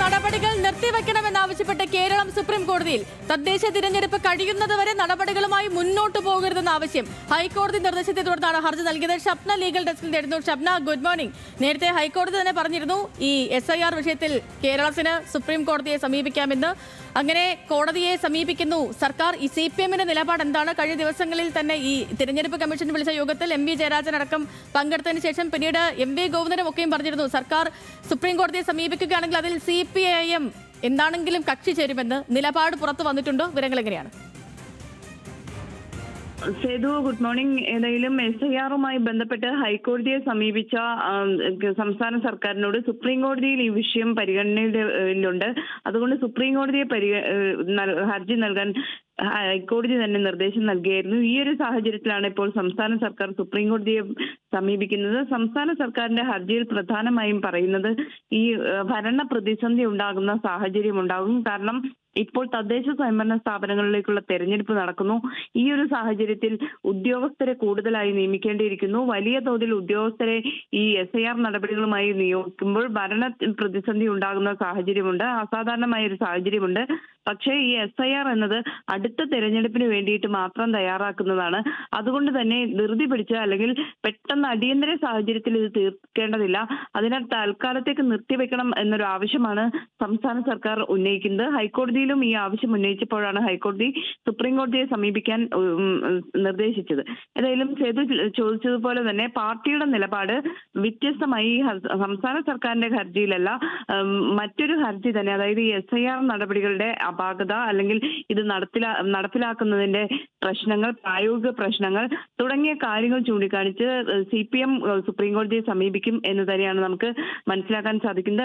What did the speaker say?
നടപടികൾ നിർത്തിവെക്കണമെന്നാവശ്യപ്പെട്ട് കേരളം സുപ്രീം കോടതിയിൽ. തദ്ദേശ തിരഞ്ഞെടുപ്പ് കഴിയുന്നതുവരെ നടപടികളുമായി മുന്നോട്ടു പോകരുതെന്ന ആവശ്യം ഹൈക്കോടതി നിർദ്ദേശത്തെ തുടർന്നാണ് ഹർജി നൽകിയത്. ഷബ്ന ലീഗൽ ഡെസ്കിൽ നേടുന്നു. Shabna, good morning. നേരത്തെ ഹൈക്കോടതി തന്നെ പറഞ്ഞിരുന്നു ഈ SIR വിഷയത്തിൽ കേരളത്തിന് സുപ്രീം കോടതിയെ സമീപിക്കാമെന്ന്. അങ്ങനെ കോടതിയെ സമീപിക്കുന്നു സർക്കാർ. ഈ CPM-ന്റെ നിലപാട് എന്താണ്? കഴിഞ്ഞ ദിവസങ്ങളിൽ തന്നെ ഈ തിരഞ്ഞെടുപ്പ് കമ്മീഷൻ വിളിച്ച യോഗത്തിൽ MV ജയരാജൻ അടക്കം പങ്കെടുത്തതിന് ശേഷം പിന്നീട് MV ഗോവിന്ദനും ഒക്കെയും പറഞ്ഞിരുന്നു സർക്കാർ സുപ്രീം കോടതിയെ സമീപിക്കുകയാണെങ്കിൽ അതിൽ CPIM എന്താണെങ്കിലും കക്ഷി ചേരുമെന്ന്. നിലപാട് പുറത്തു വന്നിട്ടുണ്ടോ? വിവരങ്ങൾ എങ്ങനെയാണ്? Sethu, good morning. ഏതായാലും SIR-മായി ബന്ധപ്പെട്ട് ഹൈക്കോടതിയെ സമീപിച്ച സംസ്ഥാന സർക്കാരിനോട് സുപ്രീം കോടതിയിൽ ഈ വിഷയം പരിഗണനയിലുണ്ട്. അതുകൊണ്ട് സുപ്രീം കോടതിയെ ഹർജി നൽകാൻ ഹൈക്കോടതി തന്നെ നിർദ്ദേശം നൽകിയായിരുന്നു. ഈ ഒരു സാഹചര്യത്തിലാണ് ഇപ്പോൾ സംസ്ഥാന സർക്കാർ സുപ്രീം കോടതിയെ സമീപിക്കുന്നത്. സംസ്ഥാന സർക്കാരിന്റെ ഹർജിയിൽ പ്രധാനമായും പറയുന്നത് ഈ ഭരണ പ്രതിസന്ധി ഉണ്ടാകുന്ന സാഹചര്യം ഉണ്ടാകും. കാരണം ഇപ്പോൾ തദ്ദേശ സ്വയംഭരണ സ്ഥാപനങ്ങളിലേക്കുള്ള തെരഞ്ഞെടുപ്പ് നടക്കുന്നു. ഈ ഒരു സാഹചര്യത്തിൽ ഉദ്യോഗസ്ഥരെ കൂടുതലായി നിയമിക്കേണ്ടിയിരിക്കുന്നു. വലിയ തോതിൽ ഉദ്യോഗസ്ഥരെ ഈ SIR നടപടികളുമായി നിയോഗിക്കുമ്പോൾ ഭരണ പ്രതിസന്ധി ഉണ്ടാകുന്ന സാഹചര്യമുണ്ട്. അസാധാരണമായ ഒരു സാഹചര്യമുണ്ട്. പക്ഷേ ഈ SIR എന്നത് അടുത്ത തെരഞ്ഞെടുപ്പിന് വേണ്ടിയിട്ട് മാത്രം തയ്യാറാക്കുന്നതാണ്. അതുകൊണ്ട് തന്നെ ധൃതി പിടിച്ച് അല്ലെങ്കിൽ പെട്ടെന്ന് അടിയന്തര സാഹചര്യത്തിൽ ഇത് തീർക്കേണ്ടതില്ല. അതിനാൽ തൽക്കാലത്തേക്ക് നിർത്തിവെക്കണം എന്നൊരു ആവശ്യമാണ് സംസ്ഥാന സർക്കാർ ഉന്നയിക്കുന്നത്. ഹൈക്കോടതിയിലും ഈ ആവശ്യം ഉന്നയിച്ചപ്പോഴാണ് ഹൈക്കോടതി സുപ്രീം കോടതിയെ സമീപിക്കാൻ നിർദ്ദേശിച്ചത്. ഏതായാലും സേതു ചോദിച്ചതുപോലെ തന്നെ പാർട്ടിയുടെ നിലപാട് വ്യത്യസ്തമായി. സംസ്ഥാന സർക്കാരിന്റെ ഹർജിയിലല്ല, മറ്റൊരു ഹർജി തന്നെ, അതായത് ഈ SIR നടപടികളുടെ അപാകത അല്ലെങ്കിൽ ഇത് നടപ്പിലാക്കുന്നതിന്റെ പ്രശ്നങ്ങൾ, പ്രായോഗിക പ്രശ്നങ്ങൾ തുടങ്ങിയ കാര്യങ്ങൾ ചൂണ്ടിക്കാണിച്ച് CPM സുപ്രീം കോടതിയെ സമീപിക്കും എന്ന് തന്നെയാണ് നമുക്ക് മനസ്സിലാക്കാൻ സാധിക്കുന്നത്.